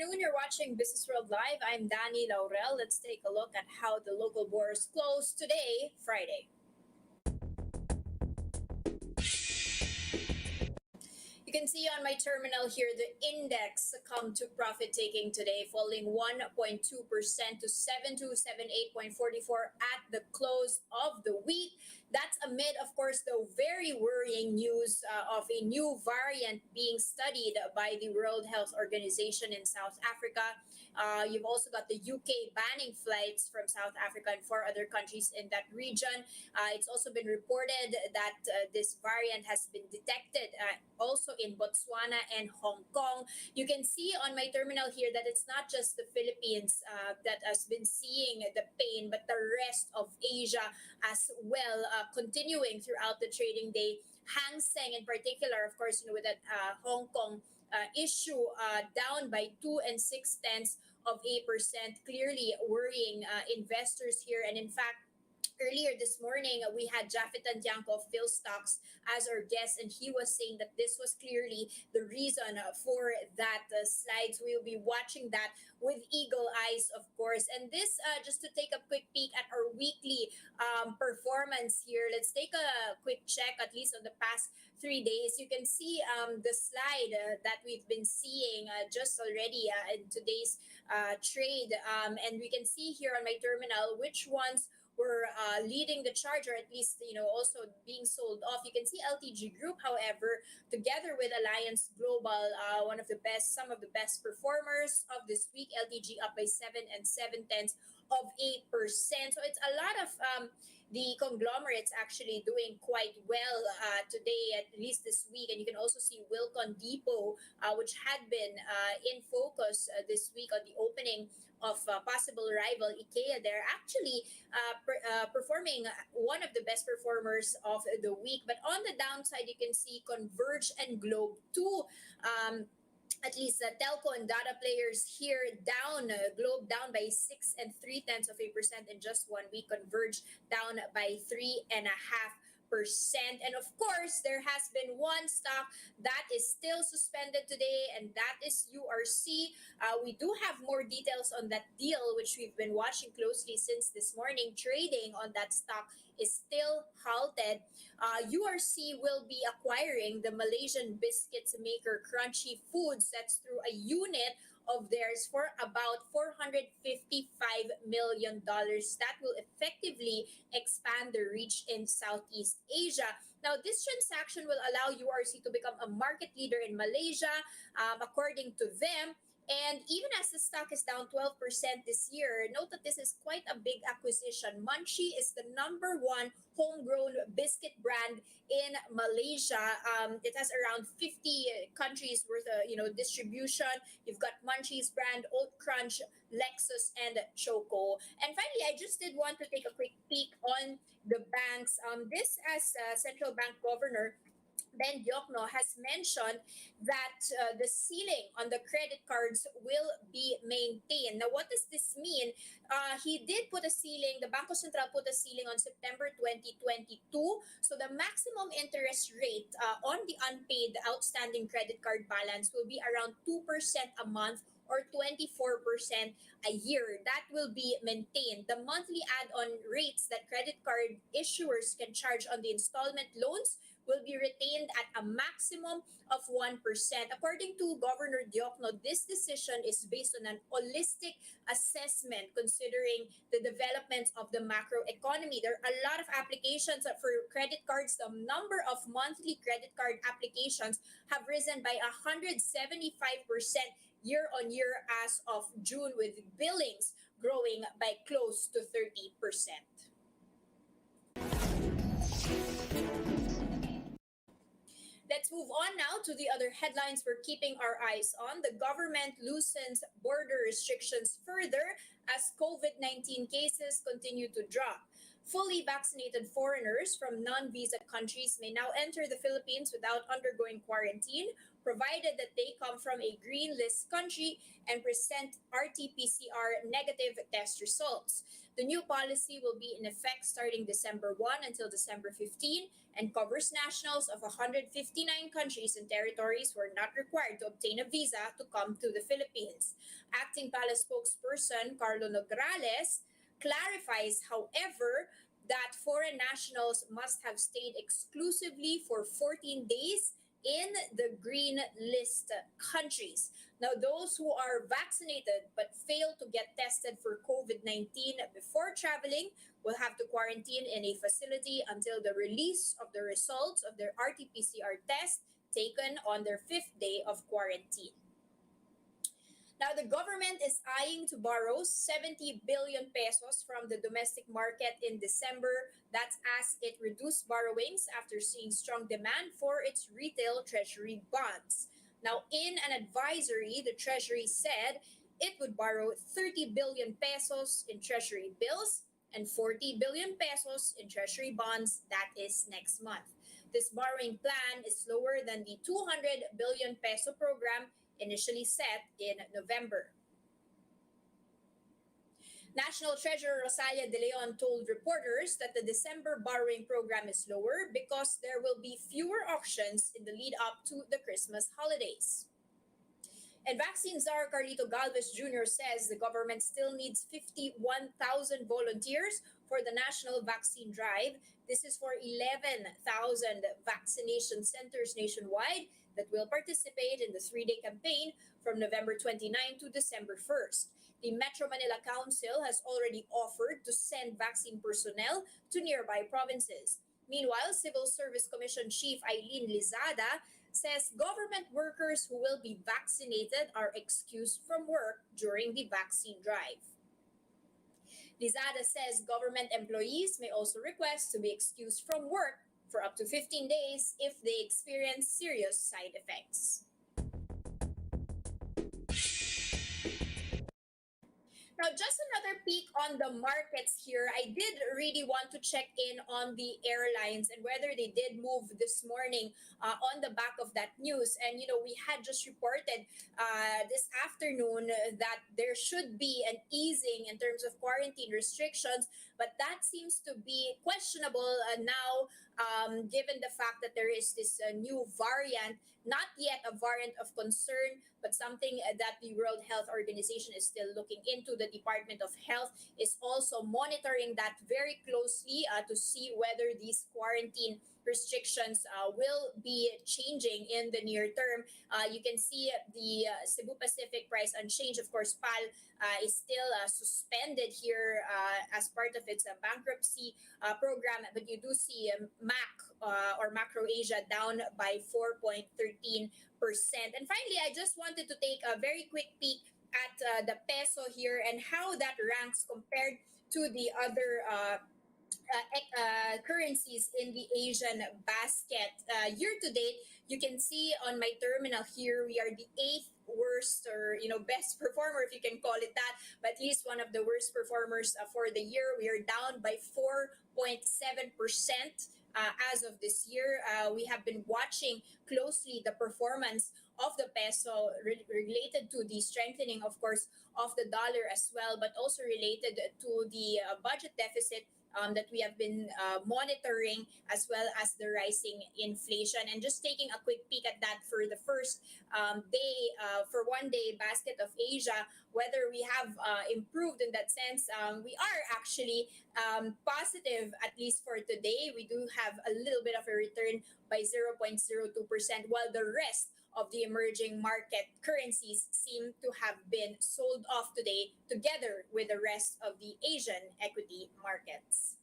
afternoon. You're watching Businessworld Live. I'm Danny Laurel. Let's take a look at how the local bourse closed today, Friday. You can see on my terminal here the index succumbed to profit taking today, falling 1.2% to 7278.44 at the close of the week. That's amid, of course, the very worrying news of a new variant being studied by the World Health Organization in South Africa. You've also got the UK banning flights from South Africa and four other countries in that region. It's also been reported that this variant has been detected also in Botswana and Hong Kong. You can see on my terminal here that it's not just the Philippines that has been seeing the pain, but the rest of Asia as well, continuing throughout the trading day. Hang Seng in particular, of course, with that Hong Kong issue down by 2.6%, clearly worrying investors here. And in fact, earlier this morning, we had Jaffet Tantiangco of Phil Stocks as our guest, and he was saying that this was clearly the reason for that slide. So we'll be watching that with eagle eyes, of course. And this, just to take a quick peek at our weekly performance here. Let's take a quick check, at least on the past 3 days. You can see the slide that we've been seeing just already in today's trade. And we can see here on my terminal which ones were leading the charge, or at least also being sold off. You can see LTG Group, however, together with Alliance Global, some of the best performers of this week. LTG up by 7.7%. So it's a lot of the conglomerates actually doing quite well today, at least this week. And you can also see Wilcon Depot, which had been in focus this week on the opening of possible rival IKEA. They're actually performing one of the best performers of the week. But on the downside, you can see Converge and Globe 2. At least the telco and data players here down. Globe down by 6.3% in just 1 week. Converge down by 3.5%. And of course, there has been one stock that is still suspended today, and that is URC. We do have more details on that deal, which we've been watching closely since this morning. Trading on that stock is still halted. URC will be acquiring the Malaysian biscuits maker Crunchy Foods. That's through a unit of theirs for about $455 million. That will effectively expand their reach in Southeast Asia. Now, this transaction will allow URC to become a market leader in Malaysia, according to them. And even as the stock is down 12% this year, note that this is quite a big acquisition. Munchie is the #1 homegrown biscuit brand in Malaysia. It has around 50 countries worth of distribution. You've got Munchie's brand, Oat Crunch, Lexus, and Choco. And finally, I just did want to take a quick peek on the banks. This as Central Bank Governor Ben Diokno has mentioned that the ceiling on the credit cards will be maintained. Now, what does this mean? He did put a ceiling, the Bangko Sentral put a ceiling on September 2022. So the maximum interest rate on the unpaid outstanding credit card balance will be around 2% a month or 24% a year. That will be maintained. The monthly add-on rates that credit card issuers can charge on the installment loans will be retained at a maximum of 1%. According to Governor Diokno, this decision is based on an holistic assessment considering the developments of the macroeconomy. There are a lot of applications for credit cards. The number of monthly credit card applications have risen by 175% year on year as of June, with billings growing by close to 30%. Let's move on now to the other headlines we're keeping our eyes on. The government loosens border restrictions further as COVID-19 cases continue to drop. Fully vaccinated foreigners from non-visa countries may now enter the Philippines without undergoing quarantine provided that they come from a green list country and present RT-PCR negative test results. The new policy will be in effect starting December 1 until December 15 and covers nationals of 159 countries and territories who are not required to obtain a visa to come to the Philippines. Acting Palace spokesperson Carlo Nograles clarifies, however, that foreign nationals must have stayed exclusively for 14 days in the green list countries. Now, those who are vaccinated but fail to get tested for COVID 19 before traveling will have to quarantine in a facility until the release of the results of their RT PCR test taken on their fifth day of quarantine. Now, the government is eyeing to borrow 70 billion pesos from the domestic market in December. That's as it reduced borrowings after seeing strong demand for its retail treasury bonds. Now, in an advisory, the Treasury said it would borrow 30 billion pesos in treasury bills and 40 billion pesos in treasury bonds. That is next month. This borrowing plan is lower than the 200 billion peso program initially set in November. National Treasurer Rosalia De Leon told reporters that the December borrowing program is lower because there will be fewer auctions in the lead up to the Christmas holidays. And vaccine czar Carlito Galvez Jr. says the government still needs 51,000 volunteers for the national vaccine drive. This is for 11,000 vaccination centers nationwide that will participate in the three-day campaign from November 29 to December 1st. The Metro Manila Council has already offered to send vaccine personnel to nearby provinces. Meanwhile, Civil Service Commission Chief Eileen Lizada says government workers who will be vaccinated are excused from work during the vaccine drive. Lizada says government employees may also request to be excused from work for up to 15 days if they experience serious side effects. Now, just another peek on the markets here. I did really want to check in on the airlines and whether they did move this morning on the back of that news. And, we had just reported this afternoon that there should be an easing in terms of quarantine restrictions, but that seems to be questionable now, given the fact that there is this new variant, not yet a variant of concern, but something that the World Health Organization is still looking into. The Department of Health is also monitoring that very closely to see whether these quarantine restrictions will be changing in the near term. You can see the Cebu Pacific price unchanged. Of course, PAL is still suspended here as part of its bankruptcy program, but you do see MAC or Macro Asia down by 4.13%. And finally, I just wanted to take a very quick peek at the peso here and how that ranks compared to the other currencies in the Asian basket. Year to date, you can see on my terminal here, we are the eighth worst or best performer, if you can call it that, but at least one of the worst performers for the year. We are down by 4.7%. As of this year, we have been watching closely the performance of the peso related to the strengthening, of course, of the dollar as well, but also related to the budget deficit that we have been monitoring, as well as the rising inflation. And just taking a quick peek at that for the first day, for one day basket of Asia, whether we have improved in that sense. We are actually positive, at least for today. We do have a little bit of a return by 0.02%, while the rest of the emerging market currencies seem to have been sold off today together with the rest of the Asian equity markets.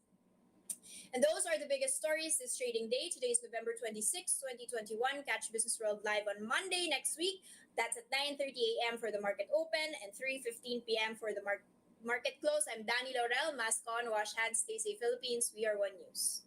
And those are the biggest stories this trading day. Today is November 26, 2021. Catch Business World live on Monday next week. That's at 9:30 a.m. for the market open and 3:15 p.m. for the market close. I'm Danny Laurel. Mask on, wash hands, stay safe, Philippines. We are One News.